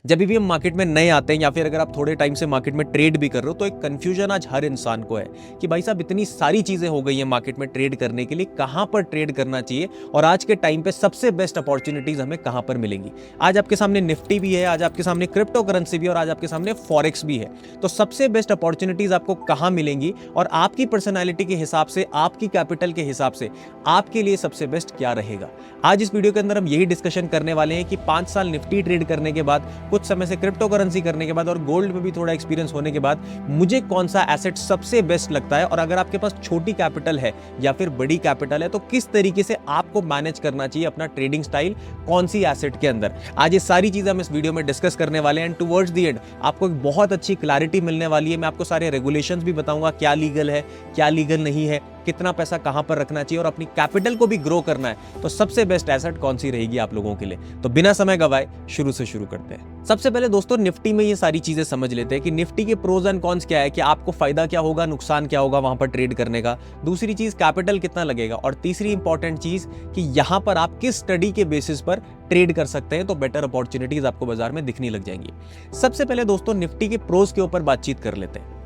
जब भी हम मार्केट में नए आते हैं या फिर अगर आप थोड़े टाइम से मार्केट में ट्रेड भी कर रहे हो तो एक कंफ्यूजन आज हर इंसान को है कि भाई साहब इतनी सारी चीजें हो गई हैं मार्केट में ट्रेड करने के लिए, कहां पर ट्रेड करना चाहिए और आज के टाइम पे सबसे बेस्ट अपॉर्चुनिटीज हमें कहां पर मिलेंगी। आज आपके सामने निफ्टी भी है, आज आपके सामने क्रिप्टो करेंसी भी है और आज आपके सामने फॉरेक्स भी है। तो सबसे बेस्ट अपॉर्चुनिटीज आपको कहां मिलेंगी और आपकी पर्सनैलिटी के हिसाब से, आपकी कैपिटल के हिसाब से आपके लिए सबसे बेस्ट क्या रहेगा। आज इस वीडियो के अंदर हम यही डिस्कशन करने वाले हैं कि 5 साल निफ्टी ट्रेड करने के बाद, कुछ समय से क्रिप्टो करेंसी करने के बाद और गोल्ड में भी थोड़ा एक्सपीरियंस होने के बाद मुझे कौन सा एसेट सबसे बेस्ट लगता है और अगर आपके पास छोटी कैपिटल है या फिर बड़ी कैपिटल है तो किस तरीके से आपको मैनेज करना चाहिए अपना ट्रेडिंग स्टाइल कौन सी एसेट के अंदर। आज ये सारी चीजें हम इस वीडियो में डिस्कस करने वाले हैं एंड टुवर्ड्स द एंड आपको एक बहुत अच्छी क्लैरिटी मिलने वाली है। मैं आपको सारे रेगुलेशंस भी बताऊंगा, क्या लीगल है, क्या लीगल नहीं है, कितना पैसा कहां पर रखना चाहिए और अपनी कैपिटल को भी ग्रो करना है तो सबसे बेस्ट एसेट कौन सी रहेगी आप लोगों के लिए। तो बिना समय गवाए शुरू करते हैं। सबसे पहले दोस्तों निफ्टी में ये सारी चीजें समझ लेते हैं कि निफ्टी के प्रोज एंड कॉन्स क्या है, कि आपको फायदा क्या होगा, नुकसान क्या होगा वहां पर ट्रेड करने का। दूसरी चीज कैपिटल कितना लगेगा और तीसरी इंपॉर्टेंट चीज कि यहां पर आप किस स्टडी के बेसिस पर ट्रेड कर सकते हैं तो बेटर अपॉर्चुनिटीज आपको बाजार में दिखने लग जाएंगी। सबसे पहले दोस्तों निफ्टी के प्रोज के ऊपर बातचीत कर लेते हैं।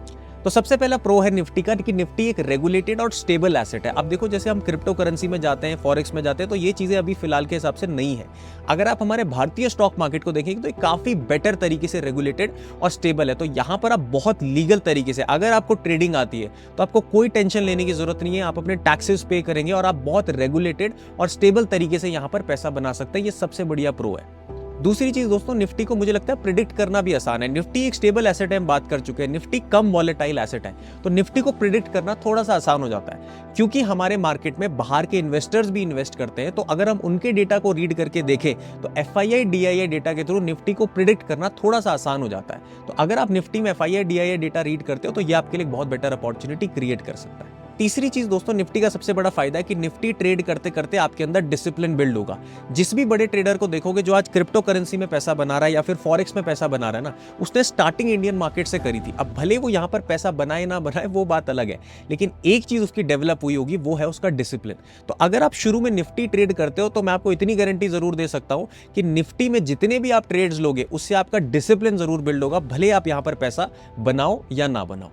तो सबसे पहला प्रो है निफ्टी का कि निफ्टी एक रेगुलेटेड और स्टेबल एसेट है। अब देखो जैसे हम क्रिप्टो करेंसी में जाते हैं, फॉरेक्स में जाते हैं तो ये चीजें अभी फिलहाल के हिसाब से नहीं है। अगर आप हमारे भारतीय स्टॉक मार्केट को देखेंगे तो ये काफी बेटर तरीके से रेगुलेटेड और स्टेबल है। तो यहां पर आप बहुत लीगल तरीके से अगर आपको ट्रेडिंग आती है तो आपको कोई टेंशन लेने की जरूरत नहीं है। आप अपने टैक्सेस पे करेंगे और आप बहुत रेगुलेटेड और स्टेबल तरीके से यहां पर पैसा बना सकते हैं। ये सबसे बढ़िया प्रो है। दूसरी चीज दोस्तों निफ्टी को मुझे लगता है प्रिडिक्ट करना भी आसान है। निफ्टी एक स्टेबल एसेट है, हम बात कर चुके हैं। निफ्टी कम वॉलेटाइल एसेट है तो निफ्टी को प्रिडिक्ट करना थोड़ा सा आसान हो जाता है क्योंकि हमारे मार्केट में बाहर के इन्वेस्टर्स भी इन्वेस्ट करते हैं। तो अगर हम उनके डेटा को रीड करके देखें तो FII DII डेटा के थ्रू निफ्टी को प्रिडिक्ट करना थोड़ा सा आसान हो जाता है। तो अगर आप निफ्टी में FII DII डेटा रीड करते हो तो यह आपके लिए बहुत बेटर अपॉर्चुनिटी क्रिएट कर सकता है। तीसरी चीज दोस्तों निफ्टी का सबसे बड़ा फायदा है कि निफ्टी ट्रेड करते करते आपके अंदर डिसिप्लिन बिल्ड होगा। जिस भी बड़े ट्रेडर को देखोगे जो आज क्रिप्टो करेंसी में पैसा बना रहा है या फिर फॉरेक्स में पैसा बना रहा है ना, उसने स्टार्टिंग इंडियन मार्केट से करी थी। अब भले वो यहां पर पैसा बनाए ना बनाए वो बात अलग है, लेकिन एक चीज उसकी डेवलप हुई होगी वो है उसका डिसिप्लिन। तो अगर आप शुरू में निफ्टी ट्रेड करते हो तो मैं आपको इतनी गारंटी जरूर दे सकता हूं कि निफ्टी में जितने भी आप ट्रेड्स लोगे उससे आपका डिसिप्लिन जरूर बिल्ड होगा, भले आप यहां पर पैसा बनाओ या ना बनाओ।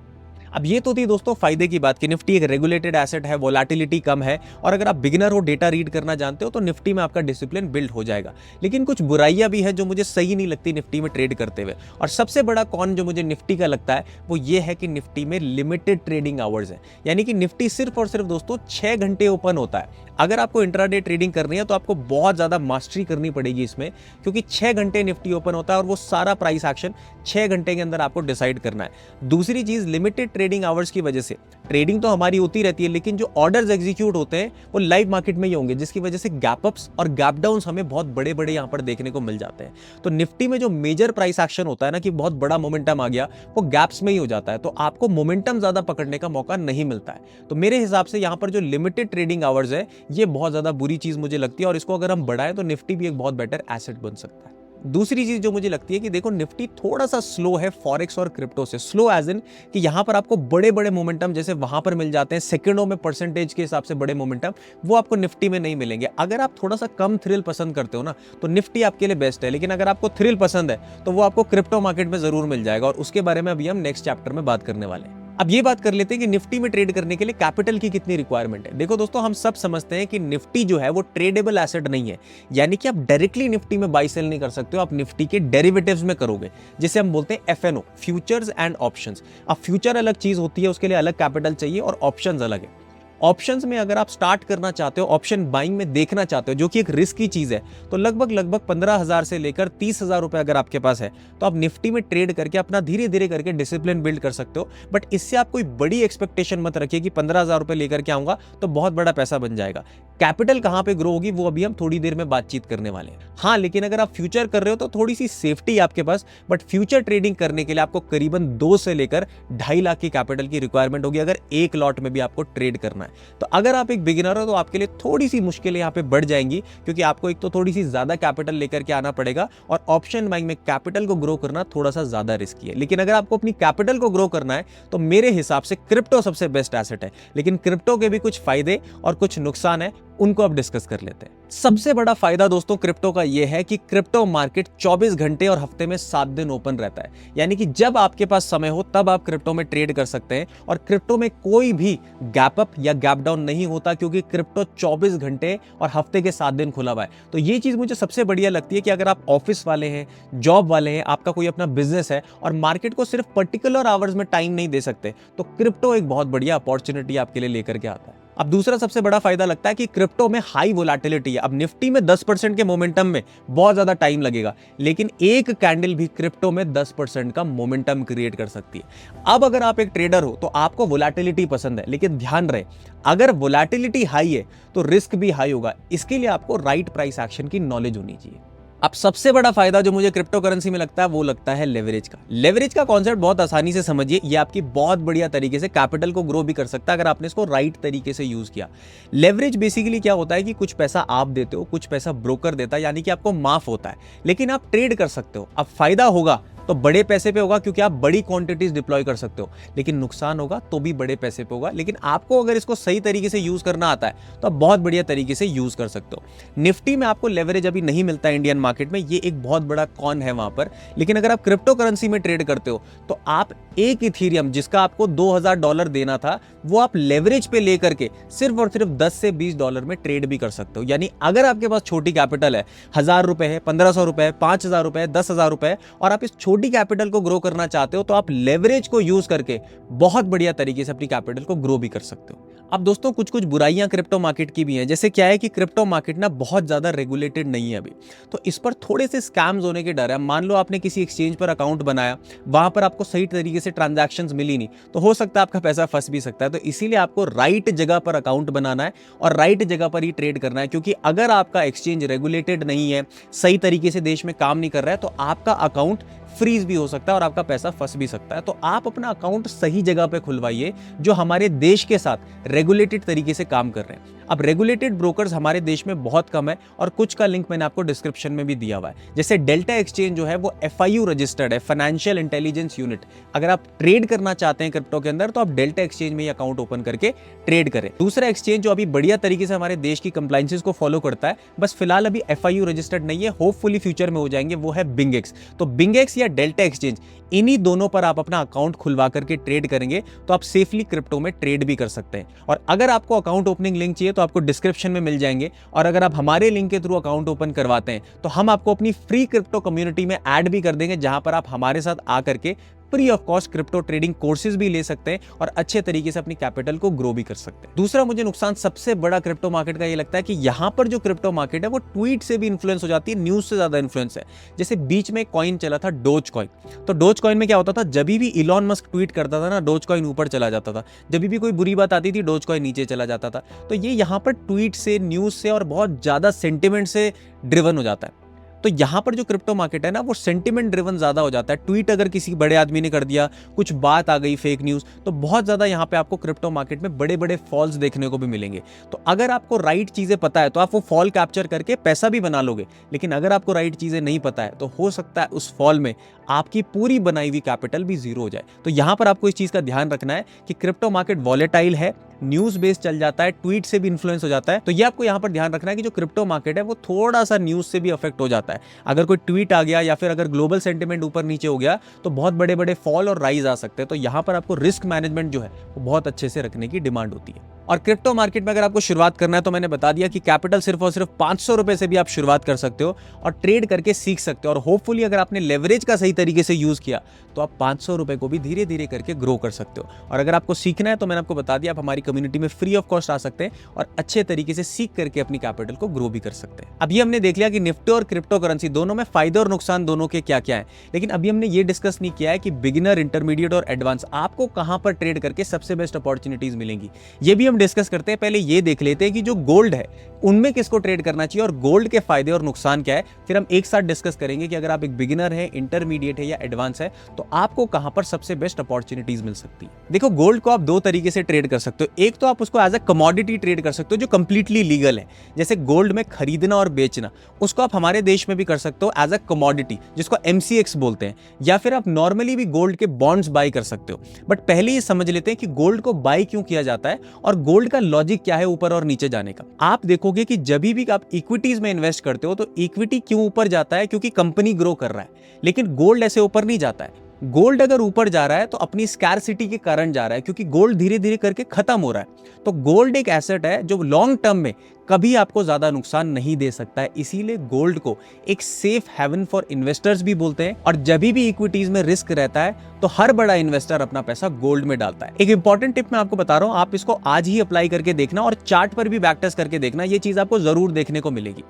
अब ये तो थी दोस्तों फायदे की बात कि निफ्टी एक रेगुलेटेड एसेट है, वोलेटिलिटी कम है और अगर आप बिगिनर हो, डेटा रीड करना जानते हो तो निफ्टी में आपका डिसिप्लिन बिल्ड हो जाएगा। लेकिन कुछ बुराइयां भी है जो मुझे सही नहीं लगती निफ्टी में ट्रेड करते हुए। और सबसे बड़ा कॉन जो मुझे निफ्टी का लगता है वो ये है कि निफ्टी में लिमिटेड ट्रेडिंग आवर्स है। यानी कि निफ्टी सिर्फ और सिर्फ दोस्तों 6 घंटे ओपन होता है। अगर आपको इंट्राडे ट्रेडिंग करनी है तो आपको बहुत ज्यादा मास्टरी करनी पड़ेगी इसमें, क्योंकि 6 घंटे निफ्टी ओपन होता है और वो सारा प्राइस एक्शन 6 घंटे के अंदर आपको डिसाइड करना है। दूसरी चीज लिमिटेड ट्रेडिंग आवर्स की वजह से ट्रेडिंग तो हमारी होती रहती है लेकिन जो ऑर्डर्स एग्जीक्यूट होते हैं वो लाइव मार्केट में ही होंगे, जिसकी वजह से गैप अप्स और गैप डाउन्स हमें बहुत बड़े बड़े यहां पर देखने को मिल जाते हैं। तो निफ्टी में जो मेजर प्राइस एक्शन होता है ना कि बहुत बड़ा मोमेंटम आ गया, वो गैप्स में ही हो जाता है। तो आपको मोमेंटम ज्यादा पकड़ने का मौका नहीं मिलता है। तो मेरे हिसाब से यहां पर जो लिमिटेड ट्रेडिंग आवर्स है ये बहुत ज्यादा बुरी चीज मुझे लगती है और इसको अगर हम बढ़ाएं तो निफ्टी भी एक बहुत बेटर एसेट बन सकता है। दूसरी चीज जो मुझे लगती है कि देखो निफ्टी थोड़ा सा स्लो है फॉरेक्स और क्रिप्टो से। स्लो एज इन कि यहां पर आपको बड़े बड़े मोमेंटम जैसे वहां पर मिल जाते हैं सेकंडों में, परसेंटेज के हिसाब से बड़े मोमेंटम, वो आपको निफ्टी में नहीं मिलेंगे। अगर आप थोड़ा सा कम थ्रिल पसंद करते हो ना तो निफ्टी आपके लिए बेस्ट है, लेकिन अगर आपको थ्रिल पसंद है तो वो आपको क्रिप्टो मार्केट में जरूर मिल जाएगा और उसके बारे में अभी हम नेक्स्ट चैप्टर में बात करने वाले हैं। अब ये बात कर लेते हैं कि निफ्टी में ट्रेड करने के लिए कैपिटल की कितनी रिक्वायरमेंट है। देखो दोस्तों हम सब समझते हैं कि निफ्टी जो है वो ट्रेडेबल एसेट नहीं है, यानी कि आप डायरेक्टली निफ्टी में बाई सेल नहीं कर सकते हो, आप निफ्टी के डेरिवेटिव्स में करोगे, जिसे हम बोलते हैं FNO, फ्यूचर्स एंड ऑप्शंस। अब फ्यूचर अलग चीज होती है, उसके लिए अलग कैपिटल चाहिए और ऑप्शंस अलग है। ऑप्शंस में अगर आप स्टार्ट करना चाहते हो, ऑप्शन बाइंग में देखना चाहते हो जो कि एक रिस्क की चीज है, तो लगभग 15,000 से लेकर 30,000 रुपए अगर आपके पास है तो आप निफ्टी में ट्रेड करके अपना धीरे धीरे करके डिसिप्लिन बिल्ड कर सकते हो। बट इससे आप कोई बड़ी एक्सपेक्टेशन मत रखिए कि 15,000 रुपए लेकर के आऊंगा तो बहुत बड़ा पैसा बन जाएगा। कैपिटल कहां पे ग्रो होगी वो अभी हम थोड़ी देर में बातचीत करने वाले हैं। हाँ, लेकिन अगर आप फ्यूचर कर रहे हो तो थोड़ी सी सेफ्टी आपके पास, बट फ्यूचर ट्रेडिंग करने के लिए आपको करीबन 2 से लेकर 2.5 लाख की कैपिटल की रिक्वायरमेंट होगी अगर एक लॉट में भी आपको ट्रेड करना है। तो अगर आप एक बिगिनर हो तो आपके लिए थोड़ी सी मुश्किलें यहाँ पे बढ़ जाएंगी, क्योंकि आपको एक तो थोड़ी सी ज्यादा कैपिटल लेकर के आना पड़ेगा और ऑप्शन बाइंग में कैपिटल को ग्रो करना थोड़ा सा ज्यादा रिस्की है। लेकिन अगर आपको अपनी कैपिटल को ग्रो करना है तो मेरे हिसाब से क्रिप्टो सबसे बेस्ट एसेट है। लेकिन क्रिप्टो के भी कुछ फायदे और कुछ नुकसान है, उनको अब डिस्कस कर लेते हैं। सबसे बड़ा फायदा दोस्तों क्रिप्टो का यह है कि क्रिप्टो मार्केट 24 घंटे और हफ्ते में 7 दिन ओपन रहता है, यानी कि जब आपके पास समय हो तब आप क्रिप्टो में ट्रेड कर सकते हैं। और क्रिप्टो में कोई भी गैप अप या गैप डाउन नहीं होता, क्योंकि क्रिप्टो 24 घंटे और हफ्ते के 7 दिन खुला हुआ है। तो ये चीज मुझे सबसे बढ़िया लगती है कि अगर आप ऑफिस वाले हैं, जॉब वाले हैं, आपका कोई अपना बिजनेस है और मार्केट को सिर्फ पर्टिकुलर आवर्स में टाइम नहीं दे सकते, तो क्रिप्टो एक बहुत बढ़िया अपॉर्चुनिटी आपके लिए लेकर के आता है। अब दूसरा सबसे बड़ा फायदा लगता है कि क्रिप्टो में हाई वोलेटिलिटी है। अब निफ्टी में 10% के मोमेंटम में बहुत ज्यादा टाइम लगेगा, लेकिन एक कैंडल भी क्रिप्टो में 10% का मोमेंटम क्रिएट कर सकती है। अब अगर आप एक ट्रेडर हो तो आपको वोलेटिलिटी पसंद है, लेकिन ध्यान रहे अगर वोलेटिलिटी हाई है तो रिस्क भी हाई होगा। इसके लिए आपको राइट प्राइस एक्शन की नॉलेज होनी चाहिए। अब सबसे बड़ा फायदा जो मुझे क्रिप्टो करेंसी में लगता है वो लगता है लेवरेज का। लेवरेज का कॉन्सेप्ट बहुत आसानी से समझिए, ये आपकी बहुत बढ़िया तरीके से कैपिटल को ग्रो भी कर सकता है अगर आपने इसको राइट तरीके से यूज किया। लेवरेज बेसिकली क्या होता है कि कुछ पैसा आप देते हो, कुछ पैसा ब्रोकर देता है, यानी कि आपको माफ होता है, लेकिन आप ट्रेड कर सकते हो। अब फायदा होगा तो बड़े पैसे पे होगा क्योंकि आप बड़ी क्वांटिटीज डिप्लॉय कर सकते हो, लेकिन नुकसान होगा तो भी बड़े पैसे पे होगा। लेकिन आपको अगर इसको सही तरीके से यूज करना आता है तो आप बहुत बढ़िया तरीके से यूज कर सकते हो। निफ्टी में आपको लेवरेज अभी नहीं मिलता है इंडियन मार्केट में, ये एक बहुत बड़ा कॉन है वहां पर। लेकिन अगर आप क्रिप्टो करेंसी में ट्रेड करते हो तो आप एक इथीरियम जिसका आपको $2000 देना था, वो आप लेवरेज पे लेकर के सिर्फ और सिर्फ $10 से $20 में ट्रेड भी कर सकते हो। यानी अगर आपके पास छोटी कैपिटल है, ₹1000 है, ₹1500 है, ₹5000 है, ₹10,000 और आप इस छोटी कैपिटल को ग्रो करना चाहते हो, तो आप लेवरेज को यूज करके बहुत बढ़िया तरीके से अपनी कैपिटल को ग्रो भी कर सकते हो। अब दोस्तों कुछ कुछ बुराइयां क्रिप्टो मार्केट की भी हैं। जैसे क्या है कि क्रिप्टो मार्केट ना बहुत ज्यादा रेगुलेटेड नहीं है अभी, तो इस पर थोड़े से स्कैम्स होने के डर है। मान लो आपने किसी एक्सचेंज पर अकाउंट बनाया, वहां पर आपको सही तरीके से ट्रांजैक्शंस मिली नहीं, तो हो सकता है आपका पैसा फंस भी सकता है। तो इसीलिए आपको राइट जगह पर अकाउंट बनाना है और राइट जगह पर ही ट्रेड करना है, क्योंकि अगर आपका एक्सचेंज रेगुलेटेड नहीं है, सही तरीके से देश में काम नहीं कर रहा है, तो आपका अकाउंट फ्रीज भी हो सकता है और आपका पैसा फंस भी सकता है। तो आप अपना अकाउंट सही जगह पे खुलवाइए जो हमारे देश के साथ रेगुलेटेड तरीके से काम कर रहे हैं। अब रेगुलेटेड ब्रोकर्स हमारे देश में बहुत कम है और कुछ का लिंक मैंने आपको डिस्क्रिप्शन में भी दिया हुआ है। जैसे डेल्टा एक्सचेंज जो है वो FIU रजिस्टर्ड है, फाइनेंशियल इंटेलिजेंस यूनिट। अगर आप ट्रेड करना चाहते हैं क्रिप्टो के अंदर तो आप डेल्टा एक्सचेंज में ही अकाउंट ओपन करके ट्रेड करें। दूसरा एक्सचेंज जो अभी बढ़िया तरीके से हमारे देश की कंप्लायंसेस को फॉलो करता है, बस फिलहाल अभी FIU रजिस्टर्ड नहीं है, होपफुली फ्यूचर में हो जाएंगे, वो है बिंगेक्स। तो बिंगेक्स या डेल्टा एक्सचेंज, इन्हीं दोनों पर आप अपना अकाउंट खुलवा करके ट्रेड करेंगे तो आप सेफली क्रिप्टो में ट्रेड भी कर सकते हैं। और अगर आपको अकाउंट ओपनिंग लिंक चाहिए तो आपको डिस्क्रिप्शन में मिल जाएंगे, और अगर आप हमारे लिंक के थ्रू अकाउंट ओपन करवाते हैं तो हम आपको अपनी फ्री क्रिप्टो कम्युनिटी में ऐड भी कर देंगे, जहां पर आप हमारे साथ आकर के free of cost crypto trading courses भी ले सकते हैं और अच्छे तरीके से अपनी कैपिटल को ग्रो भी कर सकते हैं। दूसरा मुझे नुकसान सबसे बड़ा क्रिप्टो मार्केट का ये लगता है कि यहां पर जो क्रिप्टो मार्केट है वो ट्वीट से भी इन्फ्लुएंस हो जाती है, न्यूज से ज्यादा इन्फ्लुएंस है। जैसे बीच में कॉइन चला था डोज कॉइन, तो डोज कॉइन में क्या होता था, जब भी इलॉन मस्क ट्वीट करता था ना, डोज कॉइन ऊपर चला जाता था, जब भी कोई बुरी बात आती थी डोज कॉइन नीचे चला जाता था। तो ये यहाँ पर ट्वीट से, न्यूज से और बहुत ज्यादा सेंटिमेंट से ड्रिवन हो जाता है। तो यहां पर जो क्रिप्टो मार्केट है ना वो सेंटिमेंट ड्रिवन ज्यादा हो जाता है। ट्वीट अगर किसी बड़े आदमी ने कर दिया, कुछ बात आ गई फेक न्यूज, तो बहुत ज्यादा यहां पे आपको क्रिप्टो मार्केट में बड़े बड़े फॉल्स देखने को भी मिलेंगे। तो अगर आपको राइट चीजें पता है तो आप वो फॉल कैप्चर करके पैसा भी बना लोगे, लेकिन अगर आपको राइट चीजें नहीं पता है तो हो सकता है उस फॉल में आपकी पूरी बनाई हुई कैपिटल भी जीरो हो जाए। तो यहां पर आपको इस चीज का ध्यान रखना है कि क्रिप्टो मार्केट वॉलेटाइल है, न्यूज बेस्ड चल जाता है, ट्वीट से भी इन्फ्लुएंस हो जाता है। तो ये आपको यहां पर ध्यान रखना है कि जो क्रिप्टो मार्केट है वो थोड़ा सा न्यूज से भी अफेक्ट हो जाता है। अगर कोई ट्वीट आ गया या फिर अगर ग्लोबल सेंटिमेंट ऊपर नीचे हो गया तो बहुत बड़े बड़े फॉल और राइज आ सकते हैं। तो यहां पर आपको रिस्क मैनेजमेंट जो है वो बहुत अच्छे से रखने की डिमांड होती है। और क्रिप्टो मार्केट में अगर आपको शुरुआत करना है तो मैंने बता दिया कि कैपिटल सिर्फ और सिर्फ ₹500 से भी आप शुरुआत कर सकते हो और ट्रेड करके सीख सकते हो। और होपफुली अगर आपने लेवरेज का सही तरीके से यूज किया तो आप ₹500 को भी धीरे धीरे करके ग्रो कर सकते हो। और अगर आपको सीखना है तो मैंने आपको बता दिया आप हमारी कम्युनिटी में फ्री ऑफ कॉस्ट आ सकते हैं और अच्छे तरीके से सीख करके अपनी कैपिटल को ग्रो भी कर सकते हैं। अभी हमने देख लिया कि निफ्टी और क्रिप्टो करेंसी दोनों में फायदे और नुकसान दोनों के क्या क्या है, लेकिन अभी हमने ये डिस्कस नहीं किया है कि बिगिनर, इंटरमीडिएट और एडवांस आपको कहां पर ट्रेड करके सबसे बेस्ट अपॉर्चुनिटीज मिलेंगी, ये भी हम डिस्कस करते हैं। पहले ये देख लेते हैं कि जो गोल्ड है उनमें किसको ट्रेड करना चाहिए और गोल्ड के फायदे और नुकसान क्या है। फिर हम एक साथ डिस्कस करेंगे कि अगर आप एक बिगिनर है, इंटरमीडिएट है या एडवांस है तो आपको कहां पर सबसे बेस्ट अपॉर्चुनिटीज मिल सकती है। देखो, गोल्ड को आप दो तरीके से ट्रेड कर सकते हो। एक तो आप उसको एज अ कमोडिटी ट्रेड कर सकते हो जो कंप्लीटली लीगल है, जैसे गोल्ड में खरीदना और बेचना, उसको आप हमारे देश में भी कर सकते हो एज अ कमोडिटी, जिसको MCX बोलते हैं। या फिर आप नॉर्मली भी गोल्ड के बॉन्ड्स बाय कर सकते हो। बट पहले ये समझ लेते हैं कि गोल्ड को बाय क्यों किया जाता है और गोल्ड का लॉजिक क्या है ऊपर और नीचे जाने का? आप देखोगे कि जब भी आप इक्विटीज में इन्वेस्ट करते हो तो इक्विटी क्यों ऊपर जाता है? क्योंकि कंपनी ग्रो कर रहा है, लेकिन गोल्ड ऐसे ऊपर नहीं जाता है। गोल्ड अगर ऊपर जा रहा है तो अपनी स्कैरसिटी के कारण जा रहा है, क्योंकि गोल्ड धीरे धीरे करके खत्म हो रहा है। तो गोल्ड एक एसेट है जो लॉन्ग टर्म में कभी आपको ज्यादा नुकसान नहीं दे सकता है, इसीलिए गोल्ड को एक सेफ हेवन फॉर इन्वेस्टर्स भी बोलते हैं। और जब भी इक्विटीज में रिस्क रहता है तो हर बड़ा इन्वेस्टर अपना पैसा गोल्ड में डालता है। एक इंपॉर्टेंट टिप मैं आपको बता रहा हूं, आप इसको आज ही अप्लाई करके देखना और चार्ट पर भी बैक टेस्ट करके देखना, ये चीज आपको जरूर देखने को मिलेगी।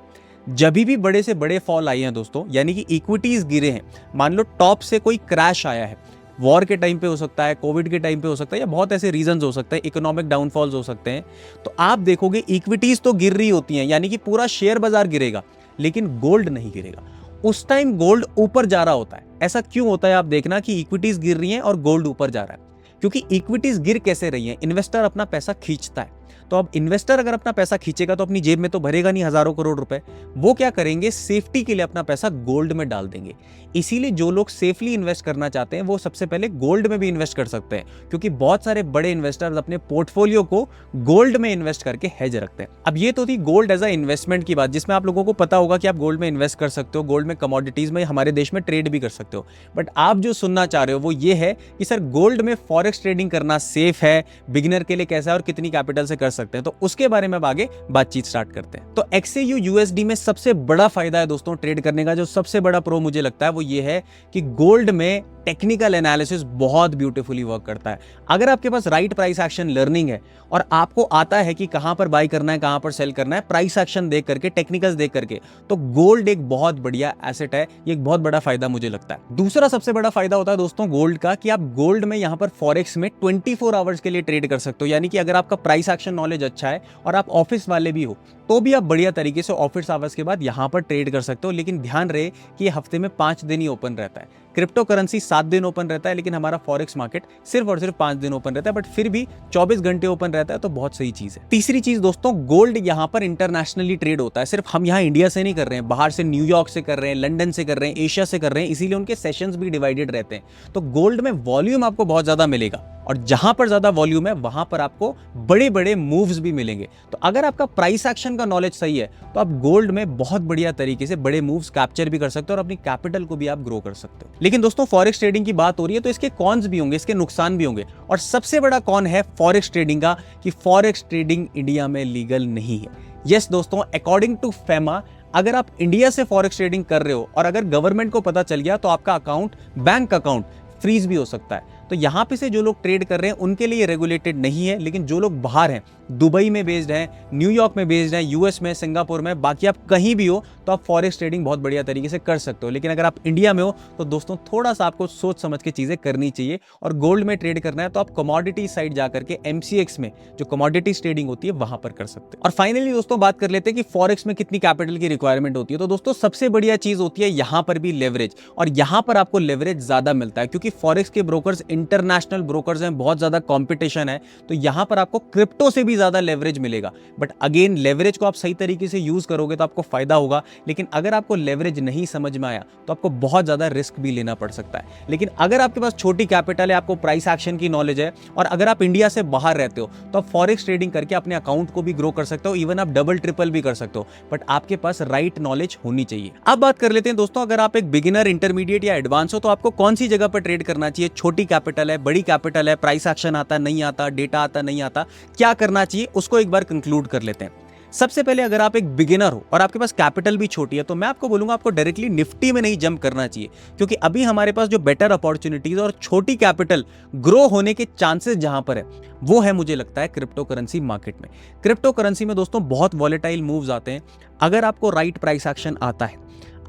जब भी बड़े से बड़े फॉल आए हैं दोस्तों, यानी कि इक्विटीज गिरे हैं, मान लो टॉप से कोई क्रैश आया है, वॉर के टाइम पे हो सकता है, कोविड के टाइम पे हो सकता है, या बहुत ऐसे रीजंस हो सकते हैं, इकोनॉमिक डाउनफॉल्स हो सकते हैं, तो आप देखोगे इक्विटीज तो गिर रही होती हैं, यानी कि पूरा शेयर बाजार गिरेगा, लेकिन गोल्ड नहीं गिरेगा। उस टाइम गोल्ड ऊपर जा रहा होता है। ऐसा क्यों होता है? आप देखना कि इक्विटीज गिर रही हैं और गोल्ड ऊपर जा रहा है, क्योंकि इक्विटीज गिर कैसे रही है? इन्वेस्टर अपना पैसा खींचता है। तो अब इन्वेस्टर अगर अपना पैसा खींचेगा तो अपनी जेब में तो भरेगा नहीं हजारों करोड़ रुपए, वो क्या करेंगे? सेफ्टी के लिए अपना पैसा गोल्ड में डाल देंगे। इसीलिए जो लोग सेफली इन्वेस्ट करना चाहते हैं वो सबसे पहले गोल्ड में भी इन्वेस्ट कर सकते हैं, क्योंकि बहुत सारे बड़े इन्वेस्टर्स अपने पोर्टफोलियो को गोल्ड में इन्वेस्ट करके हेज रखते हैं। अब ये तो थी गोल्ड एज अ इन्वेस्टमेंट की बात, जिसमें आप लोगों को पता होगा कि आप गोल्ड में इन्वेस्ट कर सकते हो, गोल्ड में कमोडिटीज में हमारे देश में ट्रेड भी कर सकते हो। बट आप जो सुनना चाह रहे हो वो ये है कि सर गोल्ड में फॉरेक्स ट्रेडिंग करना सेफ है, बिगिनर के लिए कैसा है और कितनी कैपिटल से कर सकते हैं, तो उसके बारे में अब आगे बातचीत स्टार्ट करते हैं। तो XAU USD में सबसे बड़ा फायदा है दोस्तों ट्रेड करने का, जो सबसे बड़ा प्रो मुझे लगता है वो ये है कि गोल्ड में टेक्निकल एनालिसिस बहुत ब्यूटीफुली वर्क करता है। अगर आपके पास राइट प्राइस एक्शन लर्निंग है और आपको आता है कि कहां पर बाय करना है, कहां पर सेल करना है, प्राइस एक्शन देख करके, टेक्निकल्स देख करके, तो गोल्ड एक बहुत बढ़िया एसेट है। ये एक बहुत बड़ा फायदा मुझे लगता है। दूसरा सबसे बड़ा फायदा होता है दोस्तों गोल्ड का कि आप गोल्ड में यहां पर फॉरेक्स में 24 आवर्स के लिए ट्रेड कर सकते हो, यानी कि अगर आपका प्राइस एक्शन नॉलेज अच्छा है और आप ऑफिस वाले भी हो तो भी आप बढ़िया तरीके से ऑफिस आवर्स के बाद यहां पर ट्रेड कर सकते हो। लेकिन ध्यान रहे कि ये हफ्ते में 5 दिन ही ओपन रहता है। क्रिप्टो करेंसी 7 दिन ओपन रहता है, लेकिन हमारा फॉरेक्स मार्केट सिर्फ और सिर्फ 5 दिन ओपन रहता है, बट फिर भी 24 घंटे ओपन रहता है, तो बहुत सही चीज है। तीसरी चीज दोस्तों, गोल्ड यहाँ पर इंटरनेशनली ट्रेड होता है। सिर्फ हम यहाँ इंडिया से नहीं कर रहे हैं, बाहर से न्यूयॉर्क से कर रहे हैं, लंदन से कर रहे हैं, एशिया से कर रहे हैं, इसीलिए उनके सेशंस भी डिवाइडेड रहते हैं। तो गोल्ड में वॉल्यूम आपको बहुत ज्यादा मिलेगा, और जहां पर ज्यादा वॉल्यूम है वहां पर आपको बड़े बड़े मूव्स भी मिलेंगे। तो अगर आपका प्राइस एक्शन का नॉलेज सही है तो आप गोल्ड में बहुत बढ़िया तरीके से बड़े मूव्स कैप्चर भी कर सकते हो और अपनी कैपिटल को भी आप ग्रो कर सकते हो। लेकिन दोस्तों फॉरेक्स ट्रेडिंग की बात हो रही है तो इसके कॉन्स भी होंगे, इसके नुकसान भी होंगे, और सबसे बड़ा कॉन है फॉरेक्स ट्रेडिंग का कि फॉरेक्स ट्रेडिंग इंडिया में लीगल नहीं है। यस दोस्तों, अकॉर्डिंग टू फेमा, अगर आप इंडिया से फॉरेक्स ट्रेडिंग कर रहे हो और अगर गवर्नमेंट को पता चल गया तो आपका अकाउंट, बैंक अकाउंट फ्रीज भी हो सकता है। तो यहां पे से जो लोग ट्रेड कर रहे हैं उनके लिए रेगुलेटेड नहीं है, लेकिन जो लोग बाहर हैं, दुबई में बेस्ड हैं, न्यूयॉर्क में बेस्ड हैं, यूएस में, सिंगापुर में, बाकी आप कहीं भी हो तो आप फॉरेक्स ट्रेडिंग बहुत बढ़िया तरीके से कर सकते हो। लेकिन अगर आप इंडिया में हो तो दोस्तों थोड़ा सा आपको सोच समझ के चीजें करनी चाहिए, और गोल्ड में ट्रेड करना है तो आप कमोडिटी साइड जाकर के MCX में जो कमोडिटीज ट्रेडिंग होती है वहां पर कर सकते हैं। और फाइनली दोस्तों बात कर लेते हैं कि फॉरेक्स में कितनी कैपिटल की रिक्वायरमेंट होती है। तो दोस्तों सबसे बढ़िया चीज होती है यहां पर भी लेवरेज, और यहां पर आपको लेवरेज ज्यादा मिलता है क्योंकि फॉरेक्स के ब्रोकर्स इंटरनेशनल ब्रोकर्स हैं, बहुत ज्यादा कंपटीशन है, तो यहां पर आपको क्रिप्टो से भी ज्यादा लेवरेज मिलेगा। बट अगेन लेवरेज को आप सही तरीके से यूज करोगे तो आपको फायदा होगा, लेकिन अगर आपको लेवरेज नहीं समझ में आया तो आपको बहुत ज्यादा रिस्क भी लेना पड़ सकता है। लेकिन अगर आपके पास छोटी कैपिटल है, आपको प्राइस एक्शन की नॉलेज है, और अगर आप इंडिया से बाहर रहते हो तो आप फॉरेक्स ट्रेडिंग करके अपने अकाउंट को भी ग्रो कर सकते हो, इवन आप डबल ट्रिपल भी कर सकते हो, बट आपके पास राइट नॉलेज होनी चाहिए। अब बात कर लेते हैं दोस्तों, अगर आप एक बिगिनर, इंटरमीडिएट या एडवांस हो तो आपको कौन सी जगह पर ट्रेड करना चाहिए। छोटी कैपिटल है, बड़ी कैपिटल है, प्राइस एक्शन आता नहीं आता, डेटा आता नहीं आता, क्या करना चाहिए उसको एक बार कंक्लूड कर लेते हैं। सबसे पहले अगर आप एक बिगिनर हो और आपके पास कैपिटल भी छोटी है तो मैं आपको बोलूंगा आपको डायरेक्टली निफ्टी में नहीं जंप करना चाहिए, क्योंकि अभी हमारे पास जो बेटर अपॉर्चुनिटीज और छोटी कैपिटल ग्रो होने के चांसेस जहां पर है वो है, मुझे लगता है क्रिप्टो करेंसी मार्केट में। क्रिप्टो करेंसी में दोस्तों बहुत वॉलेटाइल मूव्स आते हैं। अगर आपको राइट प्राइस एक्शन आता है,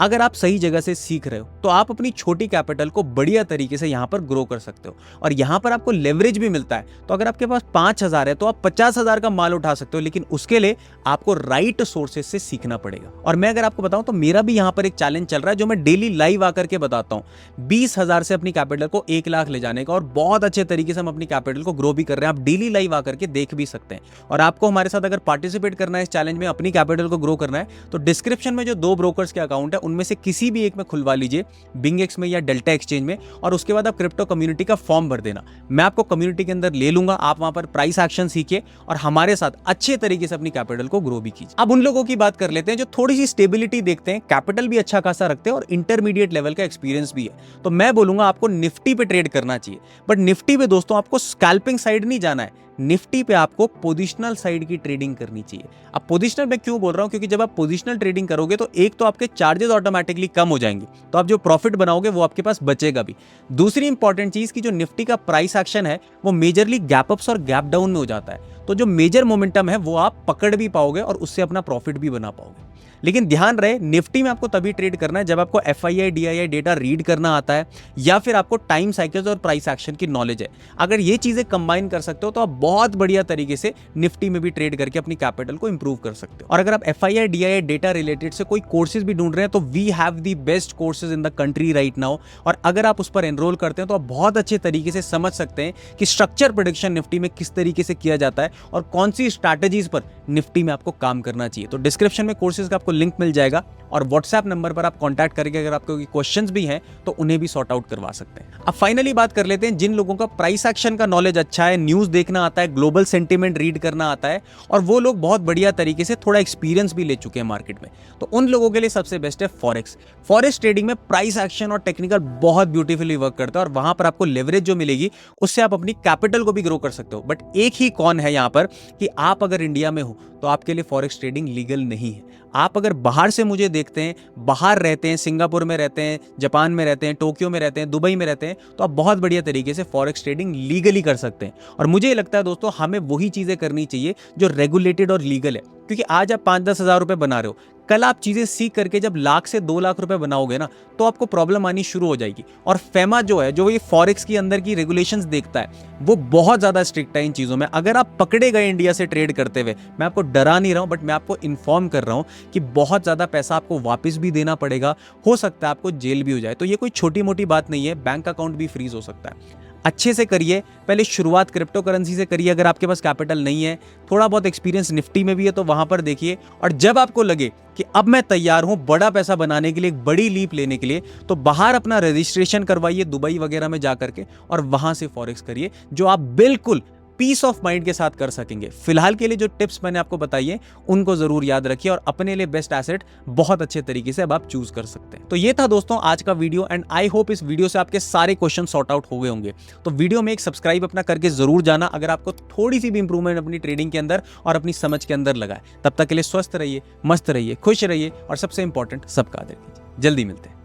अगर आप सही जगह से सीख रहे हो तो आप अपनी छोटी कैपिटल को बढ़िया तरीके से यहां पर ग्रो कर सकते हो, और यहां पर आपको लेवरेज भी मिलता है। तो अगर आपके पास 5,000 है तो आप 50,000 का माल उठा सकते हो, लेकिन उसके लिए आपको राइट सोर्सेज से सीखना पड़ेगा। और मैं अगर आपको बताऊं तो मेरा भी यहां पर एक चैलेंज चल रहा है जो मैं डेली लाइव आकर के बताता हूं, 20,000 से अपनी कैपिटल को 1 लाख ले जाने का, और बहुत अच्छे तरीके से हम अपनी कैपिटल को ग्रो भी कर रहे हैं। आप डेली लाइव आकर के देख भी सकते हैं। और आपको हमारे साथ अगर पार्टिसिपेट करना है इस चैलेंज में, अपनी कैपिटल को ग्रो करना है, तो डिस्क्रिप्शन में जो 2 ब्रोकर्स के अकाउंट है उनमें से किसी भी एक में खुलवा लीजिए, बिंगेक्स में या डेल्टा एक्सचेंज में, और उसके बाद आप क्रिप्टो कम्युनिटी का फॉर्म भर देना। मैं आपको कम्युनिटी के अंदर ले लूंगा, आप वहां पर प्राइस एक्शन सीखिए और हमारे साथ अच्छे तरीके से अपनी कैपिटल को ग्रो भी कीजिए। अब उन लोगों की बात कर लेते हैं जो थोड़ी सी स्टेबिलिटी देखते हैं, कैपिटल भी अच्छा खासा रखते हैं और इंटरमीडिएट लेवल का एक्सपीरियंस भी है। तो मैं बोलूंगा आपको निफ्टी पे ट्रेड करना चाहिए, बट निफ्टी पे दोस्तों आपको स्कैल्पिंग साइड नहीं जाना है, निफ्टी पे आपको पोजिशनल साइड की ट्रेडिंग करनी चाहिए। अब पोजिशनल मैं क्यों बोल रहा हूं, क्योंकि जब आप पोजिशनल ट्रेडिंग करोगे तो एक तो आपके चार्जेस ऑटोमेटिकली कम हो जाएंगे, तो आप जो प्रॉफिट बनाओगे वो आपके पास बचेगा भी। दूसरी इंपॉर्टेंट चीज की जो निफ्टी का प्राइस एक्शन है वो मेजरली गैप अप्स और गैप डाउन में हो जाता है, तो जो मेजर मोमेंटम है वो आप पकड़ भी पाओगे और उससे अपना प्रॉफिट भी बना पाओगे। लेकिन ध्यान रहे, निफ्टी में आपको तभी ट्रेड करना है जब आपको FII DII डेटा रीड करना आता है या फिर आपको टाइम साइकिल्स और प्राइस एक्शन की नॉलेज है। अगर ये चीजें कंबाइन कर सकते हो तो आप बहुत बढ़िया तरीके से निफ्टी में भी ट्रेड करके अपनी कैपिटल को इंप्रूव कर सकते हो। और अगर आप FII DII डेटा रिलेटेड से कोई कोर्सेज भी ढूंढ रहे हैं तो we have the best courses in the country right now, और अगर आप उस पर एनरोल करते हैं तो आप बहुत अच्छे तरीके से समझ सकते हैं कि स्ट्रक्चर प्रेडिक्शन निफ्टी में किस तरीके से किया जाता है और कौन सी स्ट्रैटेजीज पर निफ्टी में आपको काम करना चाहिए। तो डिस्क्रिप्शन में कोर्सेज का आपको लिंक मिल जाएगा और व्हाट्सएप नंबर पर आप कांटेक्ट करके अगर आपको कोई क्वेश्चंस भी हैं तो उन्हें भी सॉर्ट आउट करवा सकते हैं। अब फाइनली बात कर लेते हैं जिन लोगों का प्राइस एक्शन का नॉलेज अच्छा है, न्यूज़ देखना आता है, ग्लोबल सेंटीमेंट रीड करना आता है और वो लोग बहुत बढ़िया तरीके से थोड़ा एक्सपीरियंस भी ले चुके हैं मार्केट में, तो उन लोगों के लिए सबसे बेस्ट है फॉरेक्स। फॉरेक्स ट्रेडिंग में प्राइस एक्शन और टेक्निकल बहुत ब्यूटीफुली वर्क करता है और वहां पर आपको लेवरेज जो मिलेगी उससे आप अपनी कैपिटल को भी ग्रो कर सकते हो। बट एक ही कौन है यहाँ पर कि आप अगर इंडिया में हो तो आपके लिए फॉरेक्स ट्रेडिंग लीगल नहीं है। आप अगर बाहर से मुझे देखते हैं, बाहर रहते हैं, सिंगापुर में रहते हैं, जापान में रहते हैं, टोक्यो में रहते हैं, दुबई में रहते हैं, तो आप बहुत बढ़िया तरीके से फॉरेक्स ट्रेडिंग लीगली कर सकते हैं। और मुझे ये लगता है दोस्तों हमें वही चीज़ें करनी चाहिए जो रेगुलेटेड और लीगल है, क्योंकि आज आप 5-10 हज़ार रुपये बना रहे हो, कल आप चीज़ें सीख करके जब लाख से 2 लाख रुपए बनाओगे ना तो आपको प्रॉब्लम आनी शुरू हो जाएगी। और फेमा जो है, जो ये फॉरेक्स की अंदर की रेगुलेशंस देखता है, वो बहुत ज़्यादा स्ट्रिक्ट है इन चीज़ों में। अगर आप पकड़े गए इंडिया से ट्रेड करते हुए, मैं आपको डरा नहीं रहा हूँ, बट मैं आपको इन्फॉर्म कर रहा हूँ कि बहुत ज़्यादा पैसा आपको वापस भी देना पड़ेगा, हो सकता है आपको जेल भी हो जाए। तो ये कोई छोटी मोटी बात नहीं है, बैंक अकाउंट भी फ्रीज हो सकता है। अच्छे से करिए, पहले शुरुआत क्रिप्टो करेंसी से करिए। अगर आपके पास कैपिटल नहीं है, थोड़ा बहुत एक्सपीरियंस निफ्टी में भी है तो वहां पर देखिए, और जब आपको लगे कि अब मैं तैयार हूं बड़ा पैसा बनाने के लिए, एक बड़ी लीप लेने के लिए, तो बाहर अपना रजिस्ट्रेशन करवाइए दुबई वगैरह में जा करके और वहां से फॉरेक्स करिए, जो आप बिल्कुल पीस ऑफ माइंड के साथ कर सकेंगे। फिलहाल के लिए जो टिप्स मैंने आपको बताई है उनको जरूर याद रखिए और अपने लिए बेस्ट एसेट बहुत अच्छे तरीके से अब आप चूज कर सकते हैं। तो ये था दोस्तों आज का वीडियो, एंड आई होप इस वीडियो से आपके सारे क्वेश्चन सॉर्ट आउट हो गए होंगे। तो वीडियो में एक सब्सक्राइब अपना करके जरूर जाना अगर आपको थोड़ी सी भी इंप्रूवमेंट अपनी ट्रेडिंग के अंदर और अपनी समझ के अंदर लगा है। तब तक के लिए स्वस्थ रहिए, मस्त रहिए, खुश रहिए और सबसे इंपॉर्टेंट सबका आदर कीजिए। जल्दी मिलते हैं।